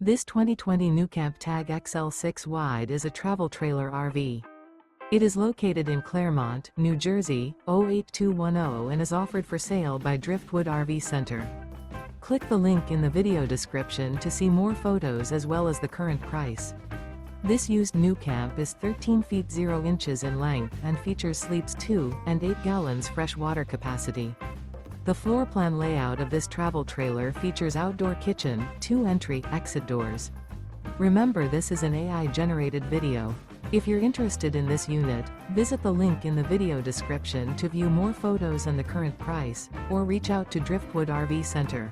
This 2020 NuCamp Tag XL6 Wide is a travel trailer RV. It is located in Clermont, New Jersey, 08210 and is offered for sale by Driftwood RV Center. Click the link in the video description to see more photos as well as the current price. This used NuCamp is 13 feet 0 inches in length and features sleeps 2 and 8 gallons fresh water capacity. The floor plan layout of this travel trailer features outdoor kitchen, 2 entry/exit doors. Remember, this is an AI-generated video. If you're interested in this unit, visit the link in the video description to view more photos and the current price, or reach out to Driftwood RV Center.